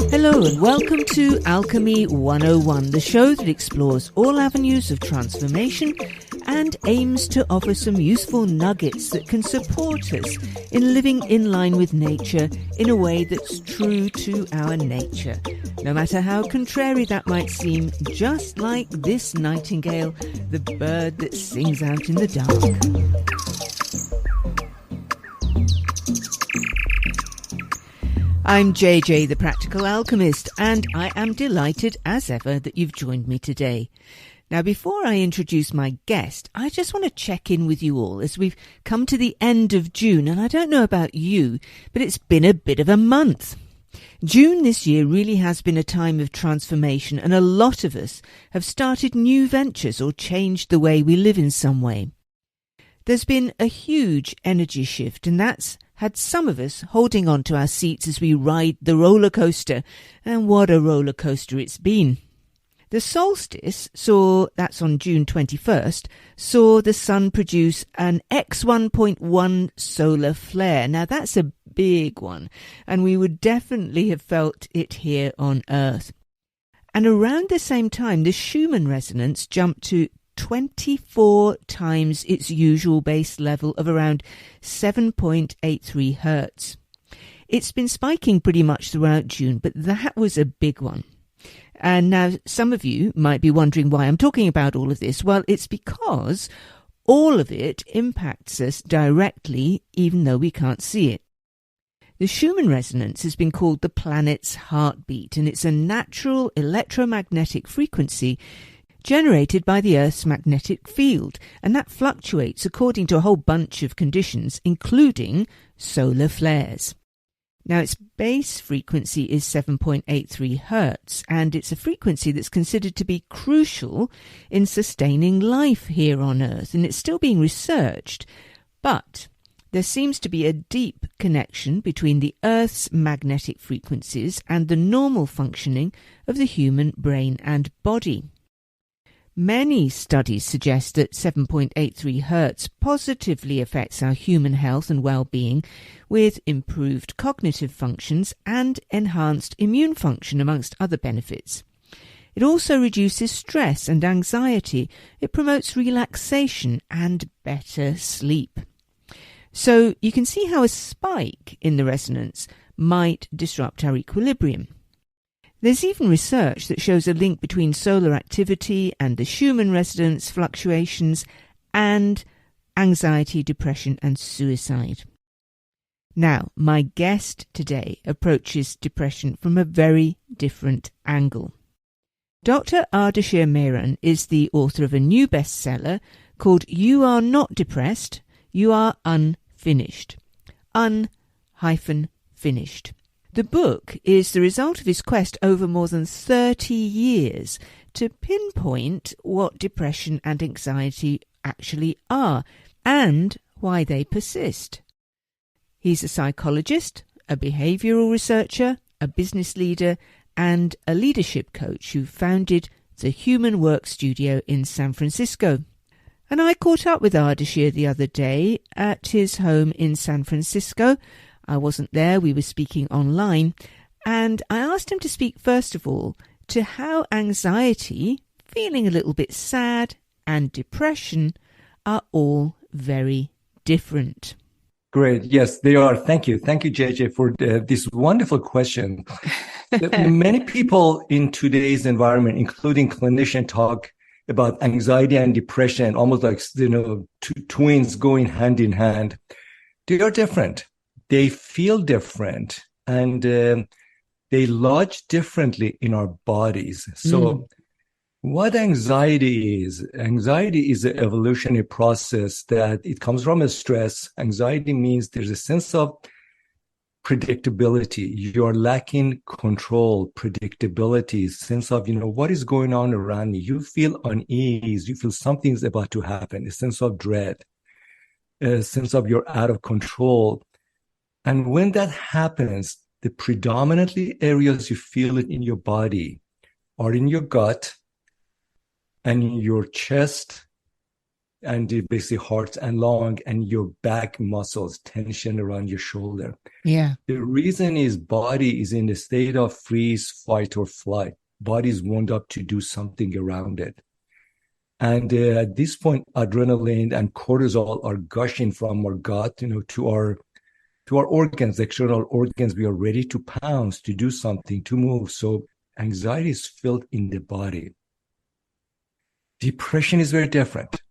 Hello and welcome to Alchemy 101, the show that explores all avenues of transformation and aims to offer some useful nuggets that can support us in living in line with nature in a way that's true to our nature. No matter how contrary that might seem, just like this nightingale, the bird that sings out in the dark. I'm JJ, the Practical Alchemist, and I am delighted as ever that you've joined me today. Now, before I introduce my guest, I just want to check in with you all as we've come to the end of June, and I don't know about you, but it's been a bit of a month. June this year really has been a time of transformation, and a lot of us have started new ventures or changed the way we live in some way. There's been a huge energy shift, and that's had some of us holding on to our seats as we ride the roller coaster, and what a roller coaster it's been. The solstice that's on June 21st, saw the sun produce an X1.1 solar flare. Now that's a big one, and we would definitely have felt it here on Earth. And around the same time, the Schumann Resonance jumped to 24 times its usual base level of around 7.83 hertz. It's been spiking pretty much throughout June, but that was a big one. And now some of you might be wondering why I'm talking about all of this. Well, it's because all of it impacts us directly, even though we can't see it. The Schumann Resonance has been called the planet's heartbeat, and it's a natural electromagnetic frequency generated by the Earth's magnetic field, and that fluctuates according to a whole bunch of conditions, including solar flares. Now, its base frequency is 7.83 hertz, and it's a frequency that's considered to be crucial in sustaining life here on Earth, and it's still being researched. But there seems to be a deep connection between the Earth's magnetic frequencies and the normal functioning of the human brain and body. Many studies suggest that 7.83 hertz positively affects our human health and well-being, with improved cognitive functions and enhanced immune function, amongst other benefits. It also reduces stress and anxiety. It promotes relaxation and better sleep. So you can see how a spike in the resonance might disrupt our equilibrium. There's even research that shows a link between solar activity and the Schumann resonance fluctuations and anxiety, depression and suicide. Now, my guest today approaches depression from a very different angle. Dr Ardeshir Mehran is the author of a new bestseller called You Are Not Depressed, You Are Unfinished. Finished. The book is the result of his quest over more than 30 years to pinpoint what depression and anxiety actually are and why they persist. He's a psychologist, a behavioural researcher, a business leader, and a leadership coach who founded the Human Work Studio in San Francisco. And I caught up with Ardeshir the other day at his home in San Francisco. I wasn't there, we were speaking online, and I asked him to speak first of all to how anxiety, feeling a little bit sad, and depression are all very different. Great. Yes, they are. Thank you. Thank you, JJ, for this wonderful question. Many people in today's environment, including clinicians, talk about anxiety and depression, almost like, two twins going hand in hand. They are different. They feel different, and they lodge differently in our bodies. So what anxiety is an evolutionary process that it comes from a stress. Anxiety means there's a sense of predictability. You're lacking control, predictability, sense of, what is going on around you. You feel unease. You feel something's about to happen, a sense of dread, a sense of you're out of control. And when that happens, the predominantly areas you feel it in your body are in your gut and in your chest and basically heart and lung and your back muscles, tension around your shoulder. Yeah. The reason is body is in the state of freeze, fight, or flight. Body is wound up to do something around it. And at this point, adrenaline and cortisol are gushing from our gut, to our organs, external organs. We are ready to pounce, to do something, to move. So anxiety is felt in the body. Depression is very different.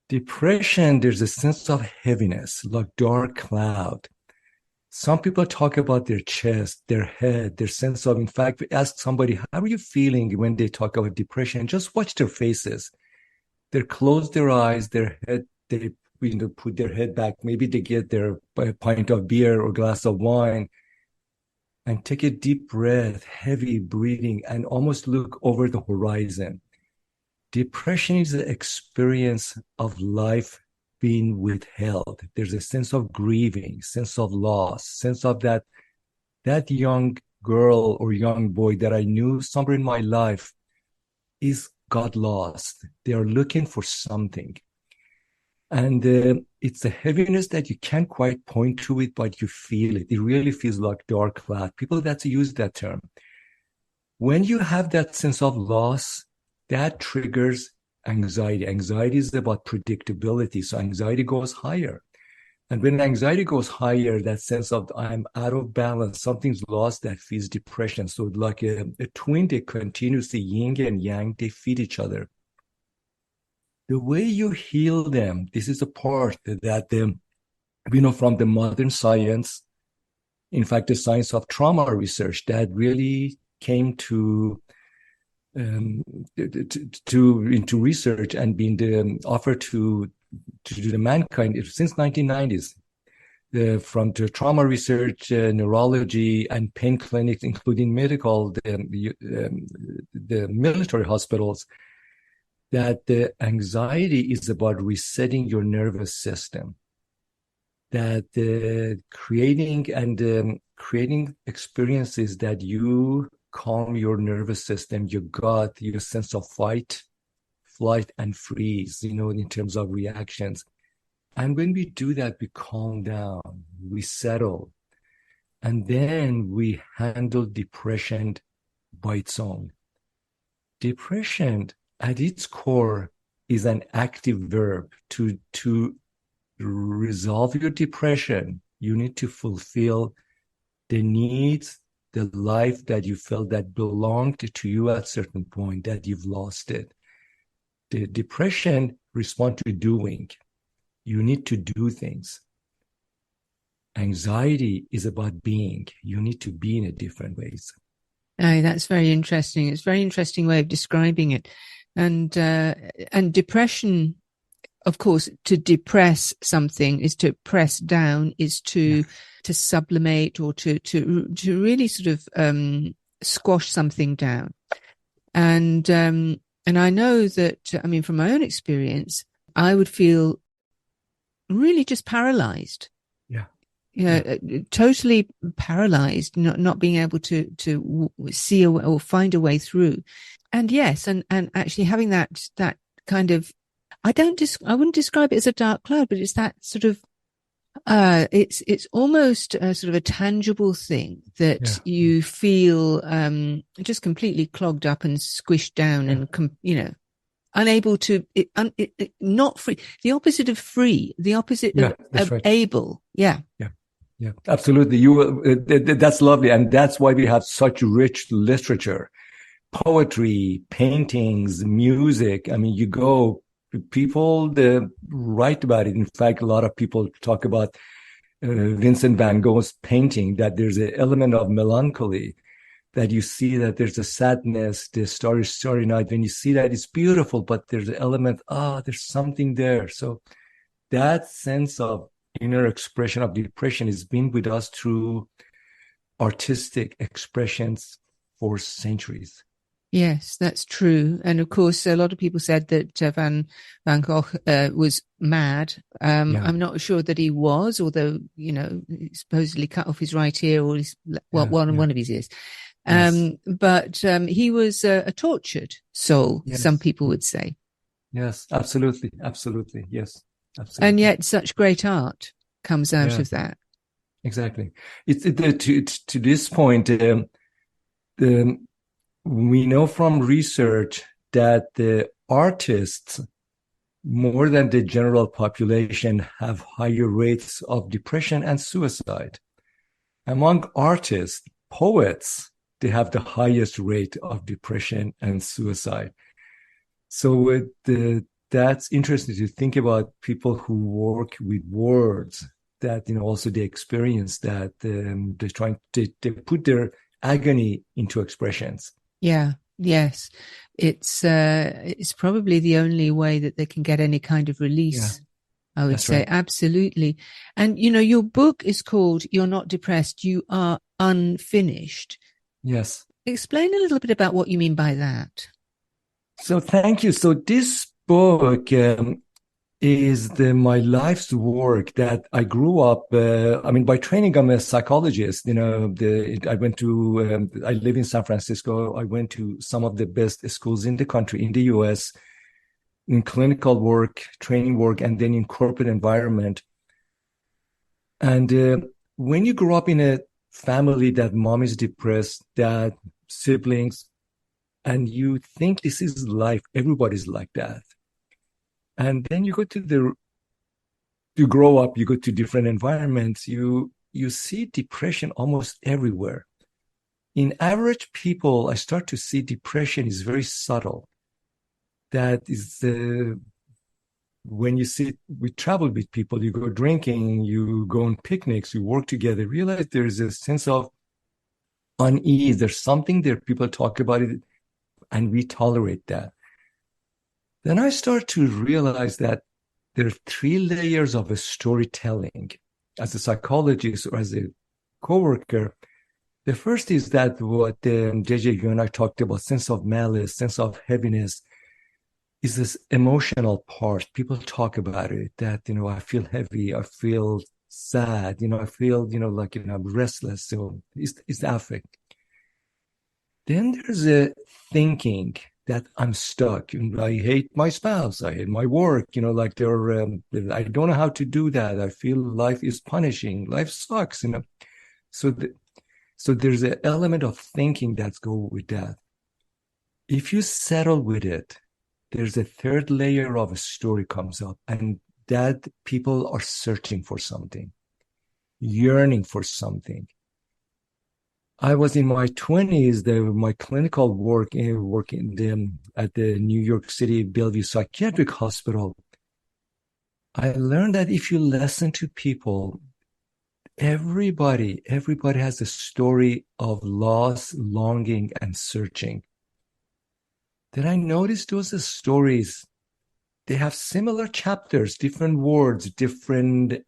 Depression, there's a sense of heaviness, like dark cloud. Some people talk about their chest, their head, their sense of, in fact, ask somebody, how are you feeling when they talk about depression? Just watch their faces. They close their eyes, their head, they put their head back. Maybe they get their pint of beer or glass of wine and take a deep breath, heavy breathing, and almost look over the horizon. Depression is the experience of life being withheld. There's a sense of grieving, sense of loss, sense of that young girl or young boy that I knew somewhere in my life got lost. They are looking for something. And it's a heaviness that you can't quite point to it, but you feel it. It really feels like dark cloud. People that use that term. When you have that sense of loss, that triggers anxiety. Anxiety is about predictability. So anxiety goes higher. And when anxiety goes higher, that sense of I'm out of balance, something's lost, that feeds depression. So like a twin, they continuously yin and yang, they feed each other. The way you heal them, this is a part that we know from the modern science, in fact, the science of trauma research that really came into research and being offered to the mankind since 1990s, from the trauma research, neurology, and pain clinics, including medical, the military hospitals, that the anxiety is about resetting your nervous system, that creating experiences that you calm your nervous system, your gut, your sense of fight, flight, and freeze, in terms of reactions. And when we do that, we calm down, we settle, and then we handle depression by its own. Depression, at its core, is an active verb. To resolve your depression, you need to fulfill the needs, the life that you felt that belonged to you at a certain point, that you've lost it. The depression responds to doing. You need to do things. Anxiety is about being. You need to be in a different ways. Oh, that's very interesting. It's a very interesting way of describing it. And depression, of course, to depress something is to press down, is to sublimate, or to really sort of squash something down. And I know that, from my own experience, I would feel really just paralyzed. Totally paralyzed, not being able to see or find a way through. And yes, and actually having that kind of, I wouldn't describe it as a dark cloud, but it's that sort of, it's almost a sort of a tangible thing that you feel just completely clogged up and squished down and unable to, not free. The opposite of free. The opposite of right. Able. Yeah, absolutely. That's lovely, and that's why we have such rich literature, poetry, paintings, music. People write about it. In fact, a lot of people talk about Vincent van Gogh's painting, that there's an element of melancholy, that you see that there's a sadness, the Starry Night. When you see that, it's beautiful, but there's an element, there's something there. So that sense of inner expression of depression has been with us through artistic expressions for centuries. Yes, that's true. And of course, a lot of people said that Van Gogh was mad. I'm not sure that he was, although, he supposedly cut off his right ear, or one of his ears. Yes. But he was a tortured soul, some people would say. Yes, absolutely. Absolutely. Yes, And absolutely. yet such great art comes out Yeah, of that. exactly. To this point, the, we know from research that the artists, more than the general population, have higher rates of depression and suicide. Among artists, poets, they have the highest rate of depression and suicide. So that's interesting to think about people who work with words, that also they experience that, they're trying to put their agony into expressions. Yeah. Yes. It's probably the only way that they can get any kind of Yeah, release, I would that's say. right. Absolutely. And your book is called You're Not Depressed, You Are Unfinished. Yes. Explain a little bit about what you mean by that. So thank you. So this book is my life's work that I grew up. I mean, by training, I'm a psychologist. I live in San Francisco. I went to some of the best schools in the country, in the US, in clinical work, training work, and then in corporate environment. And when you grow up in a family that mom is depressed, dad, siblings, and you think this is life, everybody's like that. And then you grow up, you go to different environments, you see depression almost everywhere. In average people, I start to see depression is very subtle. That is when we travel with people, you go drinking, you go on picnics, you work together, realize there's a sense of unease. There's something there, people talk about it, and we tolerate that. Then I start to realize that there are three layers of a storytelling. As a psychologist or as a coworker, the first is that what JJ, you and I talked about, sense of malice, sense of heaviness, is this emotional part. People talk about it, that, I feel heavy, I feel sad, I feel, like, I'm restless. So it's affect. Then there's a thinking that I'm stuck. I hate my spouse. I hate my work. Like I don't know how to do that. I feel life is punishing. Life sucks. So, so there's an element of thinking that's go with that. If you settle with it, there's a third layer of a story comes up, and that people are searching for something, yearning for something. I was in my 20s. My clinical work, working at the New York City Bellevue Psychiatric Hospital. I learned that if you listen to people, everybody has a story of loss, longing, and searching. Then I noticed those stories, they have similar chapters, different words, different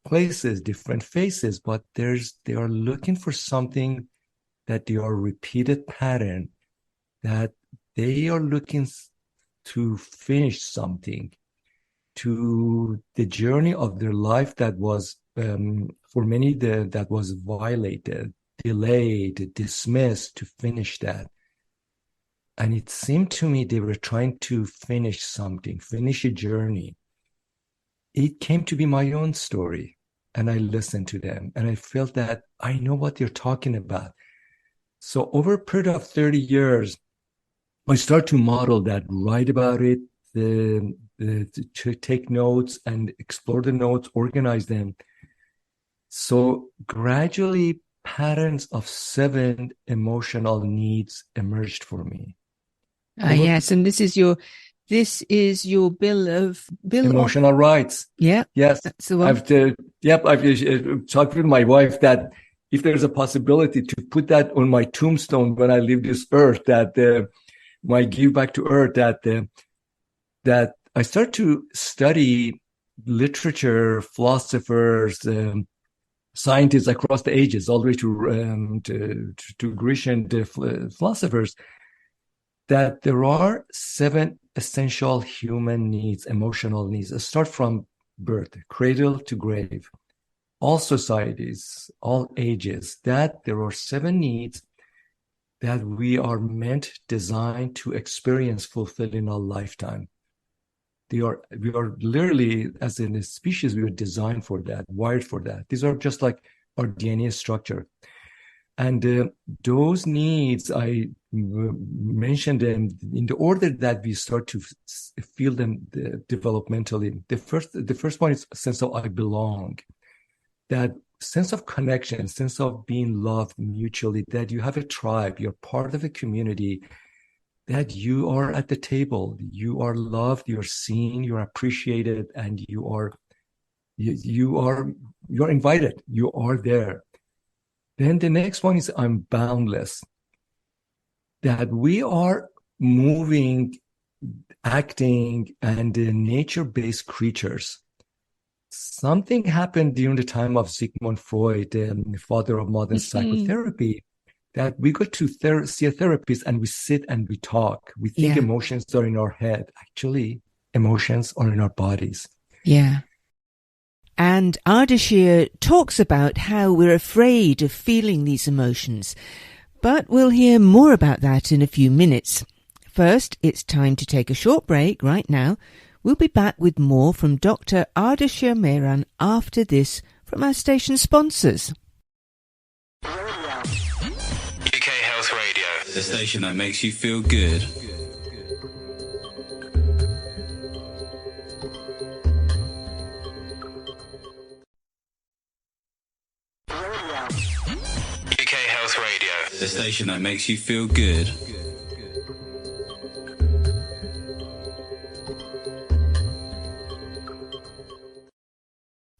places, different faces, but they are looking for something, that they are repeated pattern, that they are looking to finish something, to the journey of their life that was, for many, that was violated, delayed, dismissed, to finish that. And it seemed to me they were trying to finish something, finish a journey. It came to be my own story. And I listened to them and I felt that I know what they're talking about. So over a period of 30 years, I start to model that, write about it, to take notes and explore the notes, organize them. So gradually, patterns of 7 emotional needs emerged for me. Over Yes, and this is your bill of emotional rights. yeah, Yes, that's the one. I've talked with my wife that if there's a possibility to put that on my tombstone when I leave this earth, that my give back to earth, that I start to study literature, philosophers, scientists across the ages, all the way to Grecian philosophers, that there are 7 essential human needs, emotional needs. Start from birth, cradle to grave, all societies, all ages, that there are 7 needs that we are meant, designed to experience, fulfill in our lifetime. We are literally, as in a species, we were designed for that, wired for that. These are just like our DNA structure. And those needs, I mentioned them in the order that we start to feel them developmentally. The first one is a sense of I belong, that sense of connection, sense of being loved mutually, that you have a tribe, you're part of a community, that you are at the table, you are loved, you're seen, you're appreciated, and you're invited, you are there. Then the next one is I'm boundless, that we are moving, acting, and nature-based creatures. Something happened during the time of Sigmund Freud, the father of modern psychotherapy, that we go to see a therapist and we sit and we talk. We think emotions are in our head. Actually, emotions are in our bodies. Yeah. And Ardeshir talks about how we're afraid of feeling these emotions. But we'll hear more about that in a few minutes. First, it's time to take a short break right now. We'll be back with more from Dr Ardeshir Mehran after this from our station sponsors. UK Health Radio, the station that makes you feel good. UK Health Radio, the station that makes you feel good.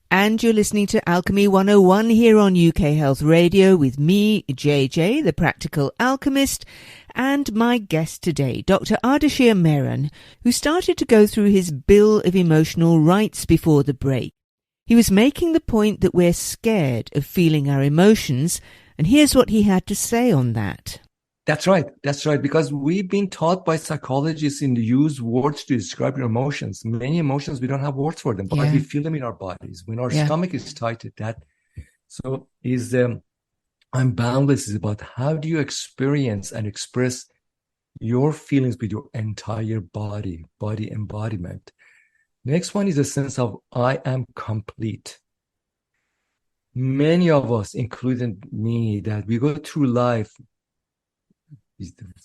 And you're listening to Alchemy 101 here on UK Health Radio with me, JJ, the practical alchemist, and my guest today, Dr Ardeshir Mehran, who started to go through his bill of emotional rights before the break. He was making the point that we're scared of feeling our emotions, and here's what he had to say on that. That's right. Because we've been taught by psychologists to use words to describe your emotions. Many emotions, we don't have words for them because we feel them in our bodies. When our stomach is tight at that. So I'm boundless is about how do you experience and express your feelings with your entire body embodiment. Next one is a sense of I am complete. Many of us, including me, that we go through life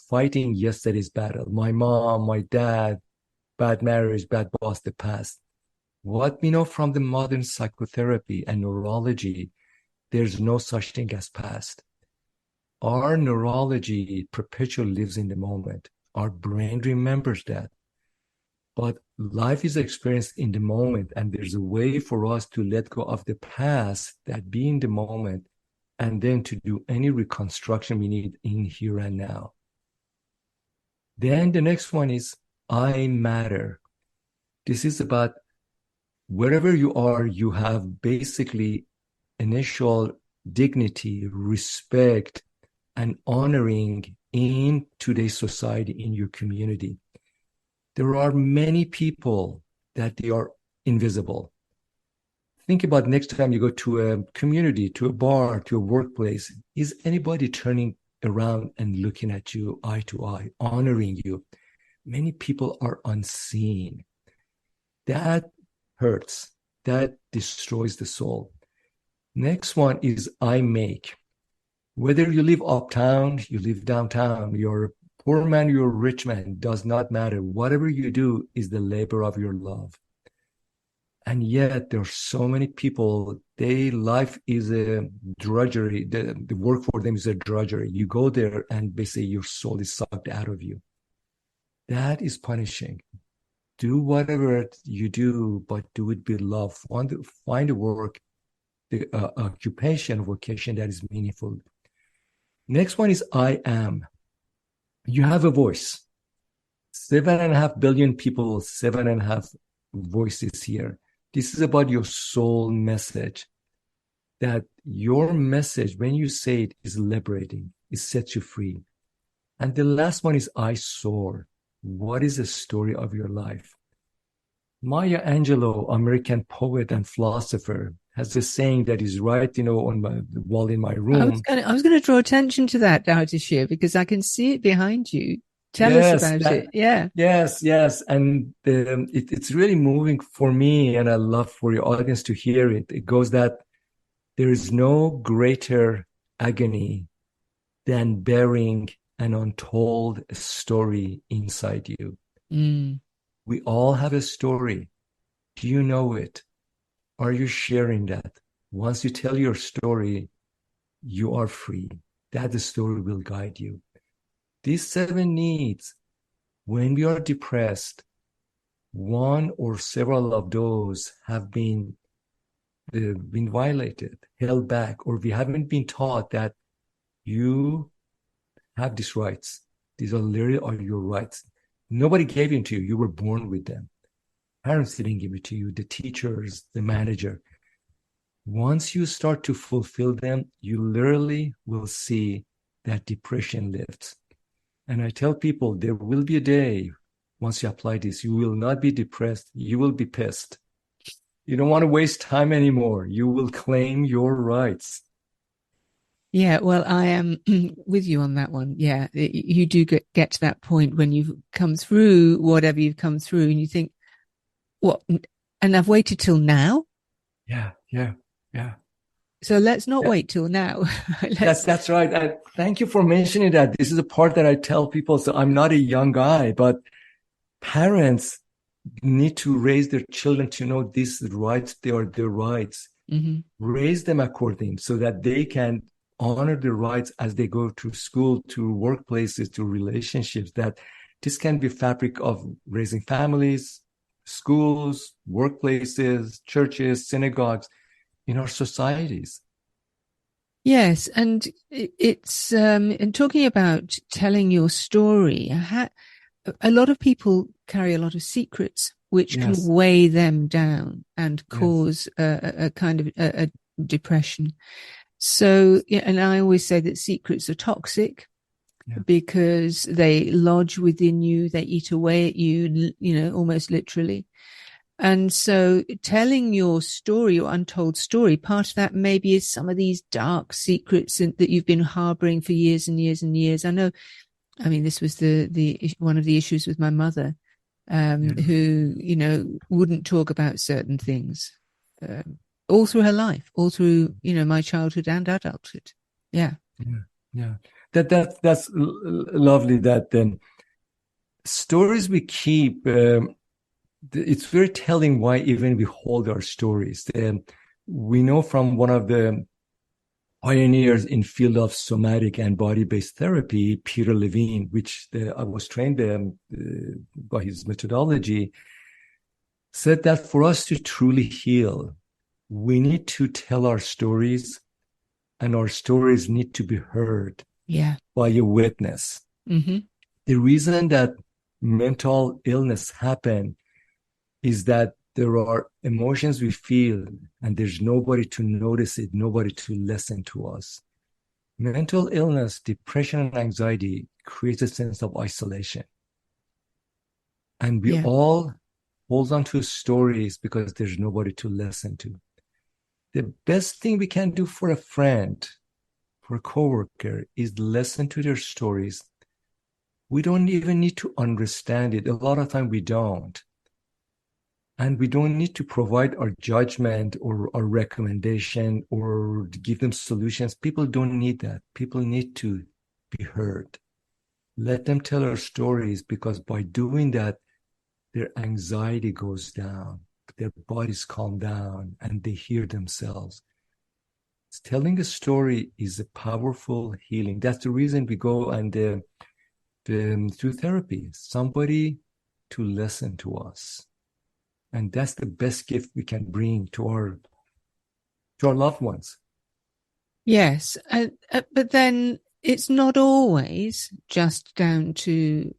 fighting yesterday's battle. My mom, my dad, bad marriage, bad boss, the past. What we know from the modern psychotherapy and neurology, there's no such thing as past. Our neurology perpetually lives in the moment. Our brain remembers that. But life is experienced in the moment, and there's a way for us to let go of the past, that be in the moment, and then to do any reconstruction we need in here and now. Then the next one is I matter. This is about wherever you are, you have basically initial dignity, respect, and honoring in today's society, in your community. There are many people that they are invisible. Think about next time you go to a community, to a bar, to a workplace. Is anybody turning around and looking at you eye to eye, honoring you? Many people are unseen. That hurts. That destroys the soul. Next one is I make. Whether you live uptown, you live downtown, you're a poor man, you're a rich man, does not matter. Whatever you do is the labor of your love. And yet there are so many people, life is a drudgery. The work for them is a drudgery. You go there and basically your soul is sucked out of you. That is punishing. Do whatever you do, but do it with love. Find a work, the occupation, vocation that is meaningful. Next one is I am. You have a voice. 7.5 billion people, 7.5 voices here. This is about your soul message. That your message, when you say it, is liberating. It sets you free. And the last one is I soar. What is the story of your life? Maya Angelou, American poet and philosopher, has a saying that is right, on the wall in my room. I was going to draw attention to that, Ardeshir, because I can see it behind you. Tell us about it. Yeah. Yes. And it's really moving for me, and I love for your audience to hear it. It goes that there is no greater agony than bearing an untold story inside you. Mm. We all have a story. Do you know it? Are you sharing that? Once you tell your story, you are free. That the story will guide you. These 7 needs, when we are depressed, one or several of those have been violated, held back, or we haven't been taught that you have these rights. These are literally your rights. Nobody gave them to you. You were born with them. Parents didn't give it to you, the teachers, the manager. Once you start to fulfill them, you literally will see that depression lifts. And I tell people there will be a day, once you apply this, you will not be depressed. You will be pissed. You don't want to waste time anymore. You will claim your rights. Yeah, well, I am with you on that one. Yeah, you do get to that point when you've come through whatever you've come through and you think, what? And I've waited till now? Yeah. So let's not wait till now. That's right. And thank you for mentioning that. This is a part that I tell people. So I'm not a young guy, but parents need to raise their children to know these rights. They are their rights. Mm-hmm. Raise them according so that they can honor their rights as they go to school, to workplaces, to relationships. That this can be fabric of raising families, schools, workplaces, churches, synagogues, in our societies. Yes, and it's in talking about telling your story, a lot of people carry a lot of secrets which can weigh them down and cause a kind of a depression. So, and I always say that secrets are toxic because they lodge within you, they eat away at you, almost literally. And so telling your story, your untold story, part of that maybe is some of these dark secrets that you've been harboring for years and years and years. This was the one of the issues with my mother, who, wouldn't talk about certain things, all through her life, all through, my childhood and adulthood. Yeah. That's lovely that stories we keep, it's very telling why even we hold our stories. We know from one of the pioneers in field of somatic and body-based therapy, Peter Levine, which I was trained by his methodology, said that for us to truly heal, we need to tell our stories, and our stories need to be heard by a witness. Mm-hmm. The reason that mental illness happens is that there are emotions we feel and there's nobody to notice it, nobody to listen to us. Mental illness, depression, and anxiety creates a sense of isolation. And we all hold on to stories because there's nobody to listen to. The best thing we can do for a friend, for a coworker, is listen to their stories. We don't even need to understand it. A lot of time we don't. And we don't need to provide our judgment or our recommendation or give them solutions. People don't need that. People need to be heard. Let them tell our stories, because by doing that, their anxiety goes down, their bodies calm down, and they hear themselves. Telling a story is a powerful healing. That's the reason we go and through therapy, somebody to listen to us. And that's the best gift we can bring to our loved ones. Yes, but then it's not always just down to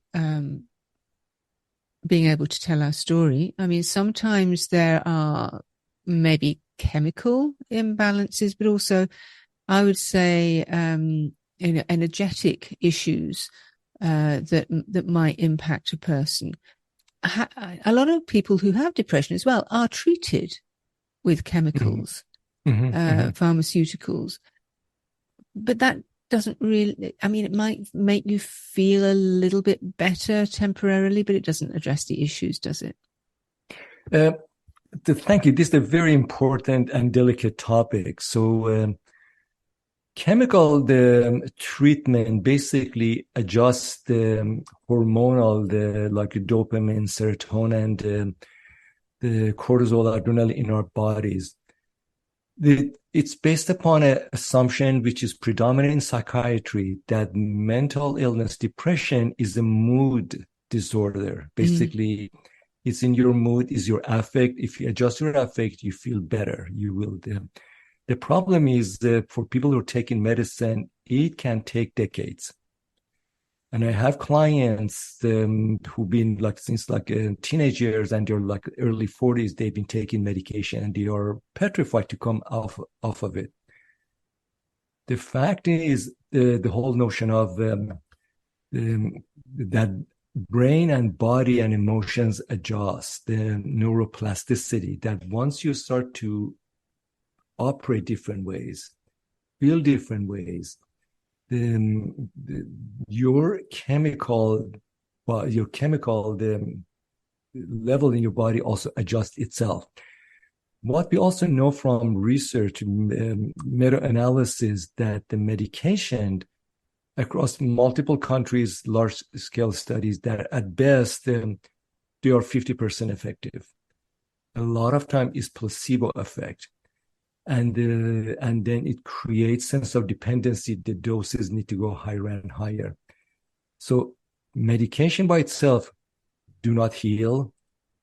being able to tell our story. I mean, sometimes there are maybe chemical imbalances, but also I would say energetic issues that might impact a person. A lot of people who have depression as well are treated with chemicals, pharmaceuticals, but that doesn't really, I mean, it might make you feel a little bit better temporarily, but it doesn't address the issues, does it? Thank you. This is a very important and delicate topic. So, chemical treatment basically adjusts the hormonal, like dopamine, serotonin, the cortisol, adrenaline in our bodies. It's based upon an assumption which is predominant in psychiatry that mental illness, depression, is a mood disorder. Basically, it's in your mood, is your affect. If you adjust your affect, you feel better. You will. The problem is that for people who are taking medicine, it can take decades. And I have clients who've been since teenage years, and they're like early 40s, they've been taking medication and they are petrified to come off of it. The fact is the whole notion of that brain and body and emotions adjust, the neuroplasticity, that once you start to operate different ways, feel different ways, your chemical the level in your body also adjusts itself. What we also know from research, meta-analysis, that the medication across multiple countries, large-scale studies, that at best they are 50% effective. A lot of time is placebo effect. And then it creates sense of dependency. The doses need to go higher and higher. So medication by itself do not heal.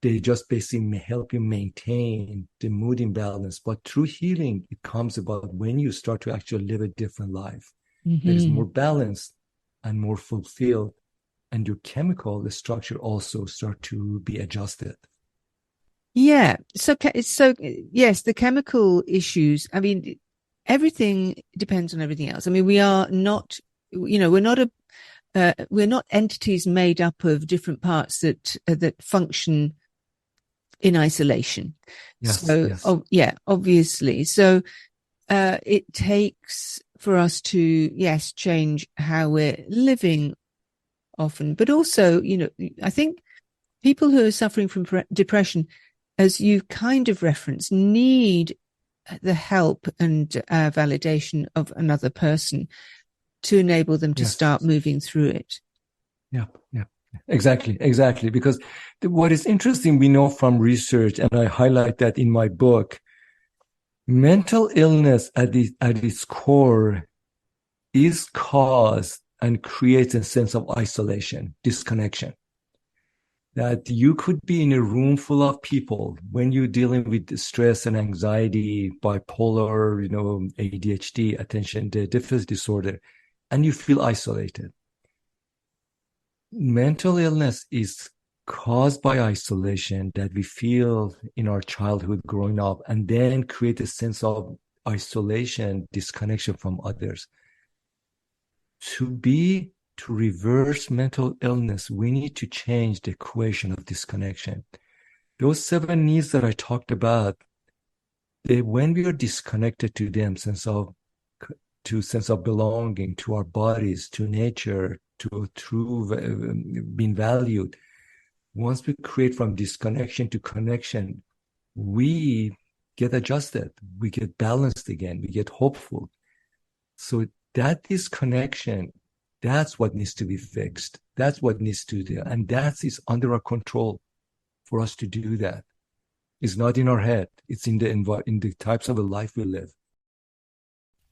They just basically help you maintain the mood imbalance. But true healing, it comes about when you start to actually live a different life that is more balanced and more fulfilled, and your chemical structure also start to be adjusted. Yeah. So yes, the chemical issues, I mean, everything depends on everything else. I mean, we are not, we're not entities made up of different parts that function in isolation. Yes, so, yes. obviously. So, it takes for us to, change how we're living often, but also, I think people who are suffering from depression, as you kind of referenced, need the help and validation of another person to enable them to start moving through it. Yeah. Exactly. Because what is interesting, we know from research, and I highlight that in my book, mental illness at its core is caused and creates a sense of isolation, disconnection. That you could be in a room full of people when you're dealing with stress and anxiety, bipolar, ADHD, attention deficit disorder, and you feel isolated. Mental illness is caused by isolation that we feel in our childhood growing up, and then create a sense of isolation, disconnection from others. To reverse mental illness, we need to change the equation of disconnection. Those 7 needs that I talked about, when we are disconnected to them, sense of belonging, to our bodies, to nature, to true being valued. Once we create from disconnection to connection, we get adjusted, we get balanced again, we get hopeful. So that disconnection, that's what needs to be fixed. That's what needs to do. And that is under our control for us to do that. It's not in our head. It's in the types of a life we live.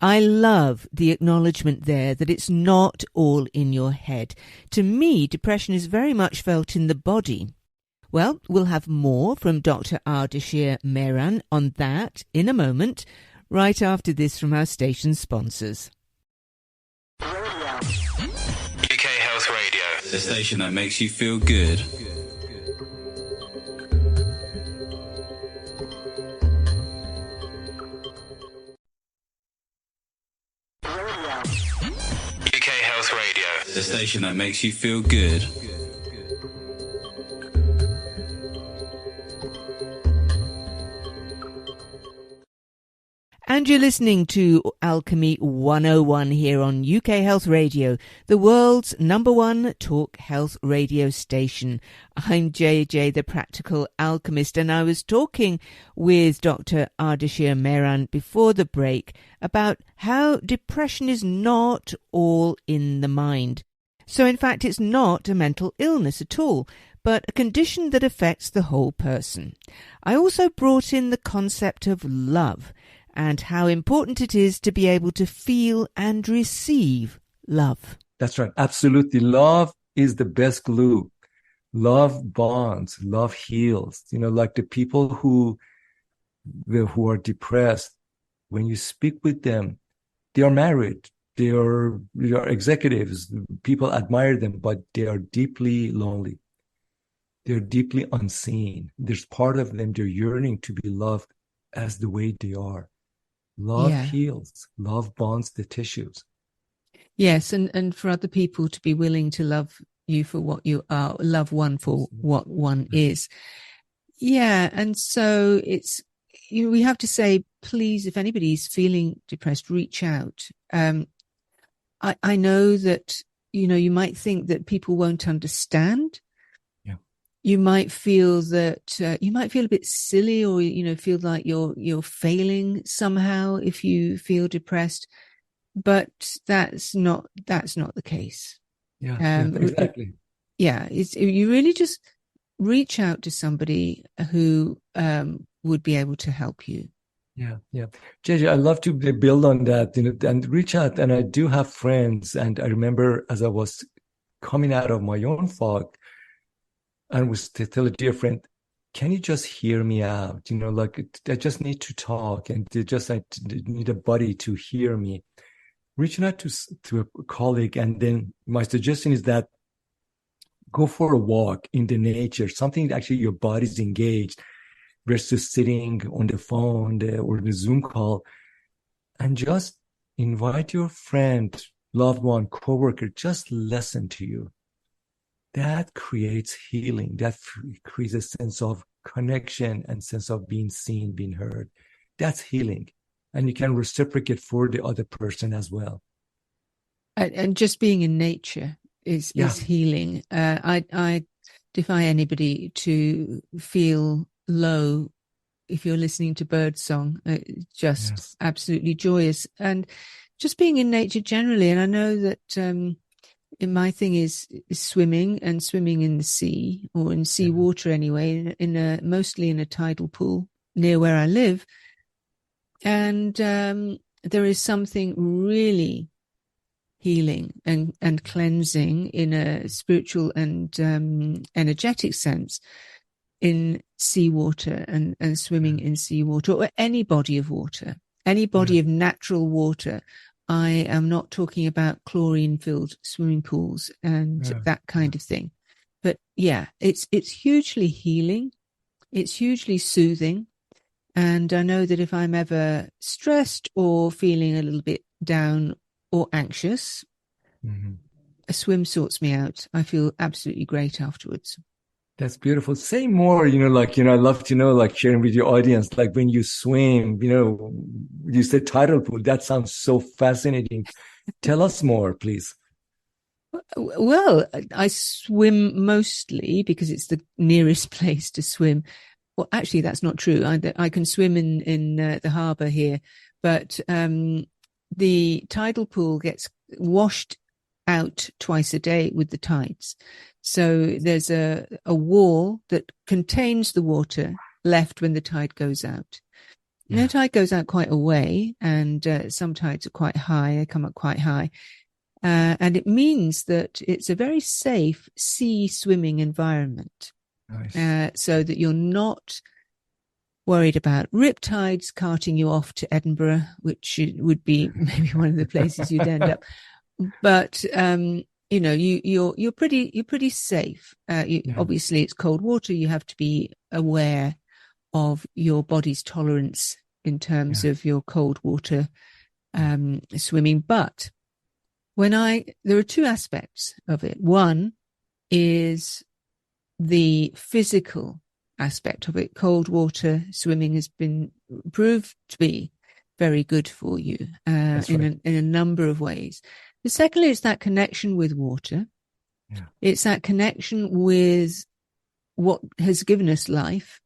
I love the acknowledgement there that it's not all in your head. To me, depression is very much felt in the body. Well, we'll have more from Dr Ardeshir Mehran on that in a moment, right after this from our station sponsors. UK Health Radio, the station that makes you feel good. UK Health Radio, the station that makes you feel good. And you're listening to Alchemy 101 here on UK Health Radio, the world's #1 talk health radio station. I'm JJ, the Practical Alchemist, and I was talking with Dr Ardeshir Mehran before the break about how depression is not all in the mind. So in fact, it's not a mental illness at all, but a condition that affects the whole person. I also brought in the concept of love, and how important it is to be able to feel and receive love. That's right. Absolutely. Love is the best glue. Love bonds, love heals. Like the people who are depressed, when you speak with them, they are married, they are executives, people admire them, but they are deeply lonely. They're deeply unseen. There's part of them, they're yearning to be loved as the way they are. Love heals. Love bonds the tissues. Yes, and for other people to be willing to love you for what you are, love one for what one is. Yeah, and so we have to say, please, if anybody's feeling depressed, reach out. I know that, you might think that people won't understand. You might feel that you might feel a bit silly, or feel like you're failing somehow if you feel depressed, but that's not the case. Exactly. You really just reach out to somebody who would be able to help you. JJ, I love to build on that, and reach out. And I do have friends, and I remember as I was coming out of my own fog, and was to tell a dear friend, can you just hear me out? Like I just need to talk, and I need a buddy to hear me. Reaching out to a colleague, and then my suggestion is that go for a walk in the nature, something that actually your body's engaged, versus sitting on the phone or the Zoom call, and just invite your friend, loved one, coworker, just listen to you. That creates healing. That creates a sense of connection and sense of being seen, being heard. That's healing. And you can reciprocate for the other person as well. And just being in nature is healing. I defy anybody to feel low if you're listening to birdsong. Absolutely joyous. And just being in nature generally. And I know that my thing is swimming, and swimming in the sea, or in sea water anyway, mostly in a tidal pool near where I live. And there is something really healing and cleansing in a spiritual and energetic sense in seawater and swimming in seawater, or any body of water, any body of natural water. I am not talking about chlorine-filled swimming pools and that kind of thing. But it's hugely healing. It's hugely soothing. And I know that if I'm ever stressed or feeling a little bit down or anxious, a swim sorts me out. I feel absolutely great afterwards. That's beautiful. Say more, I love to know, sharing with your audience, when you swim, you said tidal pool. That sounds so fascinating. Tell us more, please. Well, I swim mostly because it's the nearest place to swim. Well, actually, that's not true. I can swim in the harbour here, but the tidal pool gets washed out twice a day with the tides. So there's a wall that contains the water left when the tide goes out. And the tide goes out quite a way, and some tides are quite high. They come up quite high. And it means that it's a very safe sea swimming environment. Nice. So that you're not worried about riptides carting you off to Edinburgh, which would be maybe one of the places you'd end up. But you're pretty safe. Obviously, it's cold water. You have to be aware of your body's tolerance in terms of your cold water swimming. But there are two aspects of it. One is the physical aspect of it. Cold water swimming has been proved to be very good for you That's right. in a number of ways. The secondly, it's that connection with water. Yeah. It's that connection with what has given us life.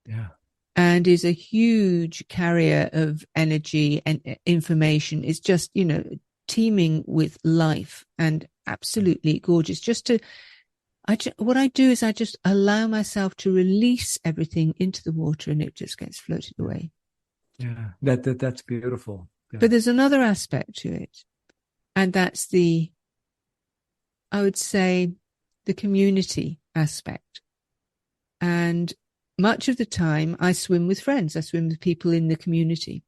Yeah. And is a huge carrier of energy and information. It's just, teeming with life and absolutely gorgeous. What I do is I just allow myself to release everything into the water and it just gets floated away. Yeah. That's beautiful. Yeah. But there's another aspect to it. And that's I would say, the community aspect. And much of the time I swim with friends. I swim with people in the community.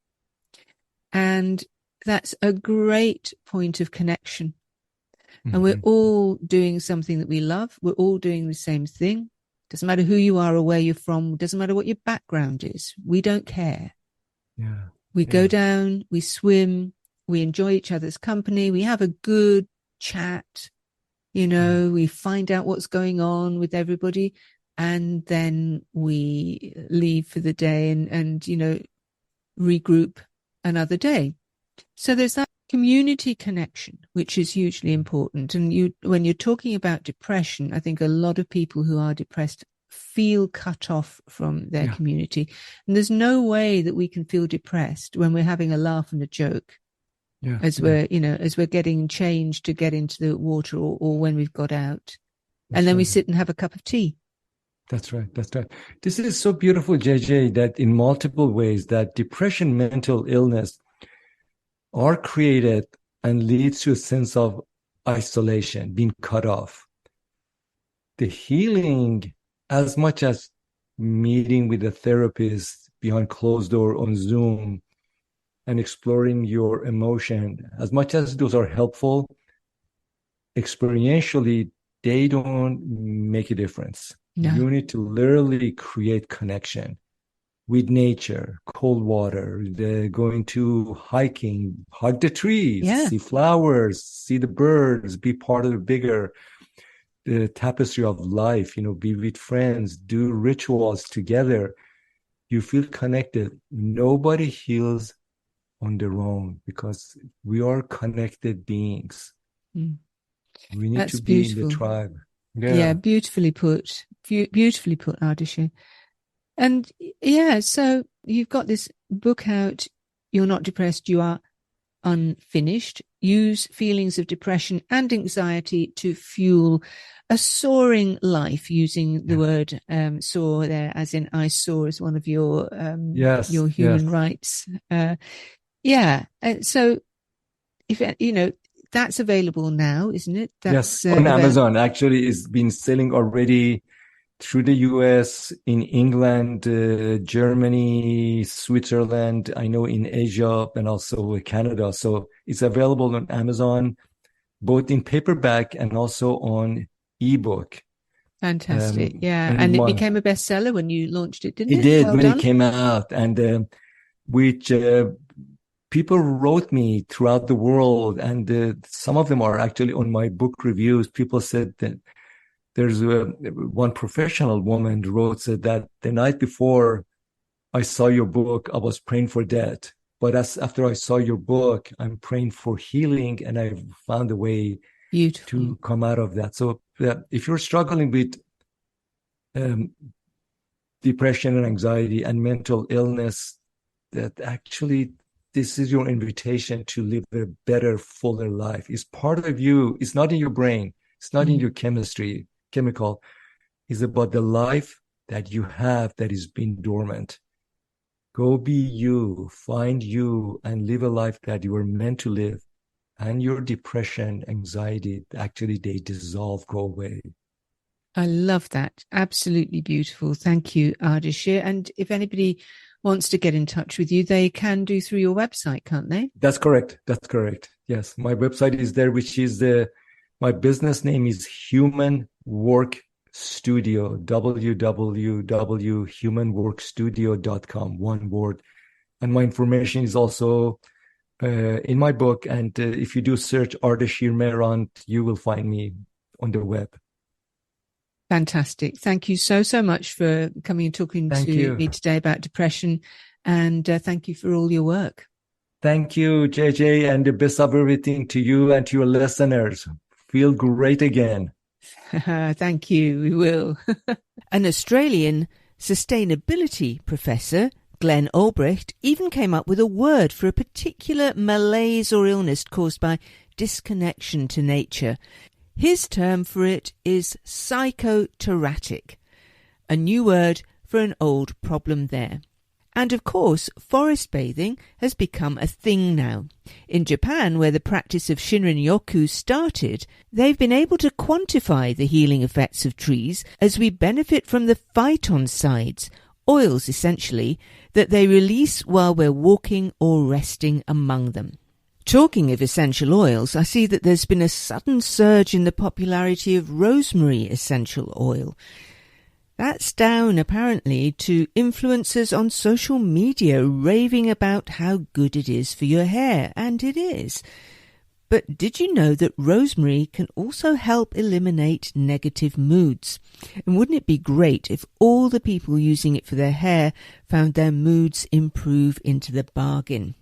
And that's a great point of connection. And we're all doing something that we love. We're all doing the same thing. Doesn't matter who you are or where you're from. Doesn't matter what your background is. We don't care. Yeah. We go down, we swim, we enjoy each other's company. We have a good chat. We find out what's going on with everybody. And then we leave for the day and regroup another day. So there's that community connection, which is hugely important. And when you're talking about depression, I think a lot of people who are depressed feel cut off from their community. And there's no way that we can feel depressed when we're having a laugh and a joke. As we're getting changed to get into the water or when we've got out. And then we sit and have a cup of tea. That's right. That's right. This is so beautiful, JJ, that in multiple ways that depression, mental illness are created and leads to a sense of isolation, being cut off. The healing, as much as meeting with a therapist behind closed door on Zoom and exploring your emotion, as much as those are helpful, experientially, they don't make a difference. No. You need to literally create connection with nature, cold water, going to hiking, hug the trees, see flowers, see the birds, be part of the bigger the tapestry of life, be with friends, do rituals together. You feel connected. Nobody heals on their own because we are connected beings. We need to be in the tribe. Yeah, beautifully put. Beautifully put, Ardeshir. And so you've got this book out, You're Not Depressed, You Are Unfinished. Use feelings of depression and anxiety to fuel a soaring life, using the word soar there, as in I soar, as one of your human rights. So if that's available now, isn't it? That's, on Amazon. Actually, it's been selling already through the US, in England, Germany, Switzerland, I know in Asia and also Canada. So it's available on Amazon, both in paperback and also on ebook. Fantastic. And it became a bestseller when you launched it, didn't it? It did when it came out. And which people wrote me throughout the world. And some of them are actually on my book reviews. People said that there's one professional woman wrote, said that the night before I saw your book, I was praying for death. But after I saw your book, I'm praying for healing, and I found a way to come out of that. So if you're struggling with depression and anxiety and mental illness, that actually this is your invitation to live a better, fuller life. It's part of you. It's not in your brain. It's not in your chemical. It's about the life that you have that is being dormant. Go be you, find you, and live a life that you are meant to live. And your depression, anxiety, actually they dissolve, go away. I love that. Absolutely beautiful. Thank you, Ardeshir. And if anybody wants to get in touch with you, they can do through your website, can't they? That's correct. Yes, my website is there, which is my business name is Human Work Studio, www.humanworkstudio.com, one word. And my information is also in my book. And if you do search Ardeshir Mehran, you will find me on the web. Fantastic. Thank you so much for coming and talking to me today about depression. And thank you for all your work. Thank you, JJ, and the best of everything to you and to your listeners. Feel great again. Thank you, we will. An Australian sustainability professor, Glenn Albrecht, even came up with a word for a particular malaise or illness caused by disconnection to nature. His term for it is psychoterratic, a new word for an old problem there. And of course, forest bathing has become a thing now. In Japan, where the practice of Shinrin-yoku started, they've been able to quantify the healing effects of trees as we benefit from the phytoncides, oils essentially, that they release while we're walking or resting among them. Talking of essential oils, I see that there's been a sudden surge in the popularity of rosemary essential oil. That's down, apparently, to influencers on social media raving about how good it is for your hair, and it is. But did you know that rosemary can also help eliminate negative moods? And wouldn't it be great if all the people using it for their hair found their moods improve into the bargain?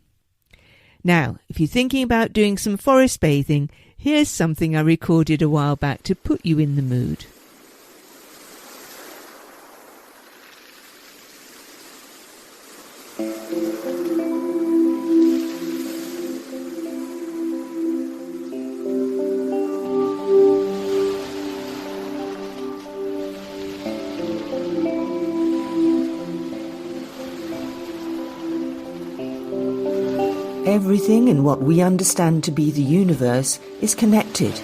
Now, if you're thinking about doing some forest bathing, here's something I recorded a while back to put you in the mood. Everything in what we understand to be the universe is connected.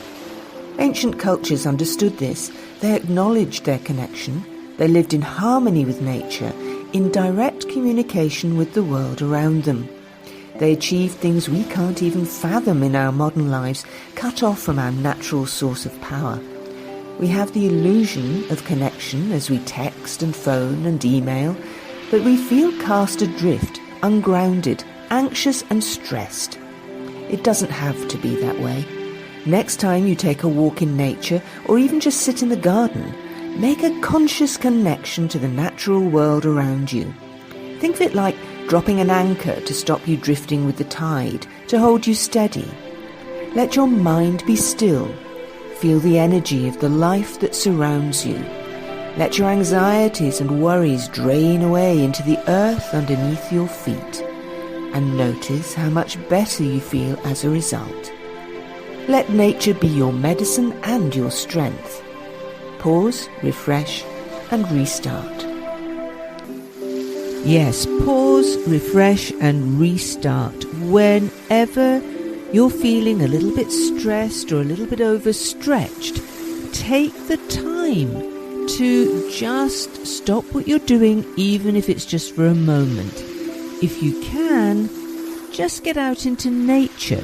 Ancient cultures understood this. They acknowledged their connection. They lived in harmony with nature, in direct communication with the world around them. They achieved things we can't even fathom in our modern lives, cut off from our natural source of power. We have the illusion of connection as we text and phone and email, but we feel cast adrift, ungrounded, anxious and stressed. It doesn't have to be that way. Next time you take a walk in nature or even just sit in the garden, make a conscious connection to the natural world around you. Think of it like dropping an anchor to stop you drifting with the tide, to hold you steady. Let your mind be still. Feel the energy of the life that surrounds you. Let your anxieties and worries drain away into the earth underneath your feet. And notice how much better you feel as a result. Let nature be your medicine and your strength. Pause, refresh, and restart. Yes, pause, refresh, and restart whenever you're feeling a little bit stressed or a little bit overstretched. Take the time to just stop what you're doing, even if it's just for a moment. If you can, just get out into nature.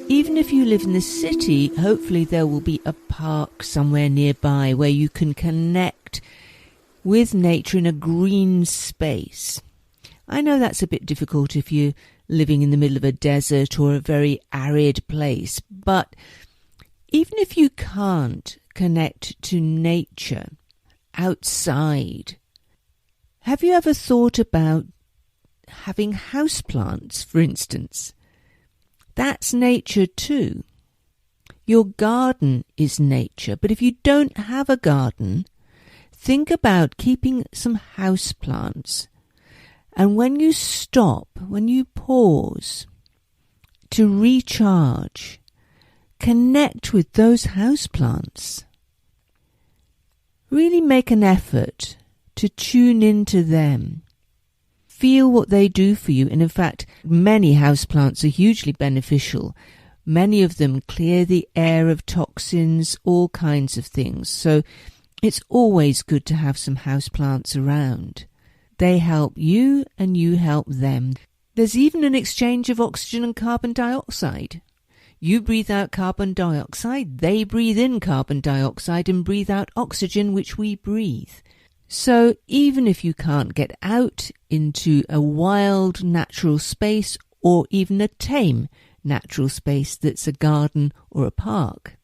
Even if you live in the city, hopefully there will be a park somewhere nearby where you can connect with nature in a green space. I know that's a bit difficult if you're living in the middle of a desert or a very arid place, but even if you can't connect to nature outside, have you ever thought about having houseplants, for instance? That's nature too. Your garden is nature, but if you don't have a garden, think about keeping some houseplants. And when you stop, when you pause to recharge, connect with those houseplants. Really make an effort to tune into them. Feel what they do for you. And in fact, many houseplants are hugely beneficial. Many of them clear the air of toxins, all kinds of things. So it's always good to have some houseplants around. They help you and you help them. There's even an exchange of oxygen and carbon dioxide. You breathe out carbon dioxide, they breathe in carbon dioxide and breathe out oxygen, which we breathe. So even if you can't get out into a wild natural space or even a tame natural space that's a garden or a park,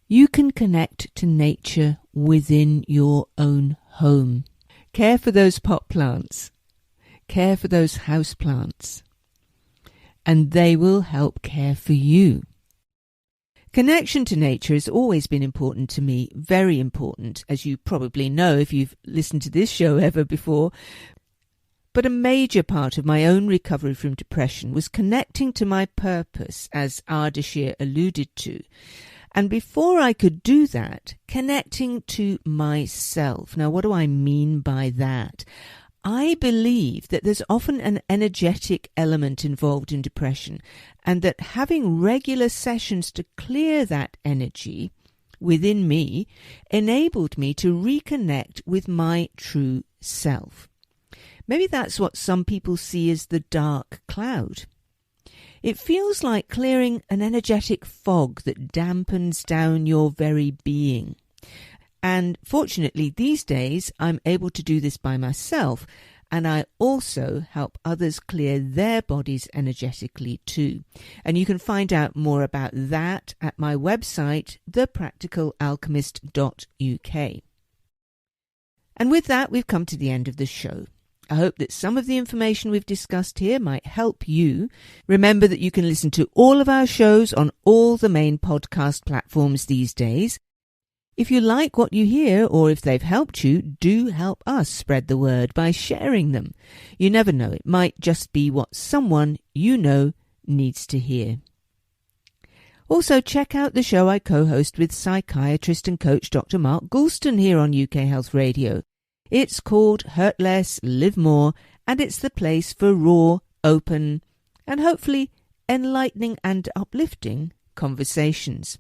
you can connect to nature within your own home. Care for those pot plants. Care for those house plants. and they will help care for you. Connection to nature has always been important to me, very important, as you probably know if you've listened to this show ever before. But a major part of my own recovery from depression was connecting to my purpose, as Ardeshir alluded to. And before I could do that, connecting to myself. Now, what do I mean by that? I believe that there's often an energetic element involved in depression, and that having regular sessions to clear that energy within me enabled me to reconnect with my true self. Maybe that's what some people see as the dark cloud. It feels like clearing an energetic fog that dampens down your very being. And fortunately, these days, I'm able to do this by myself, and I also help others clear their bodies energetically too. And you can find out more about that at my website, thepracticalalchemist.uk. And with that, we've come to the end of the show. I hope that some of the information we've discussed here might help you. Remember that you can listen to all of our shows on all the main podcast platforms these days. If you like what you hear, or if they've helped you, do help us spread the word by sharing them. You never know, it might just be what someone you know needs to hear. Also, check out the show I co-host with psychiatrist and coach Dr Mark Goulston here on UK Health Radio. It's called Hurt Less, Live More, and it's the place for raw, open, and hopefully enlightening and uplifting conversations.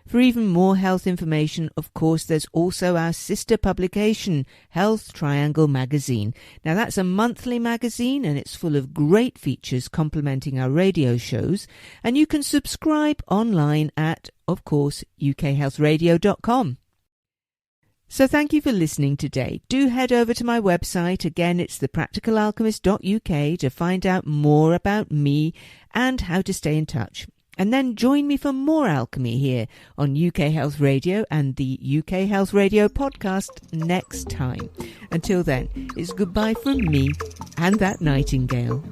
For even more health information, of course, there's also our sister publication, Health Triangle Magazine. Now, that's a monthly magazine, and it's full of great features complementing our radio shows, and you can subscribe online at, of course, ukhealthradio.com. So thank you for listening today. Do head over to my website. Again, it's thepracticalalchemist.uk to find out more about me and how to stay in touch. And then join me for more alchemy here on UK Health Radio and the UK Health Radio podcast next time. Until then, it's goodbye from me and that nightingale.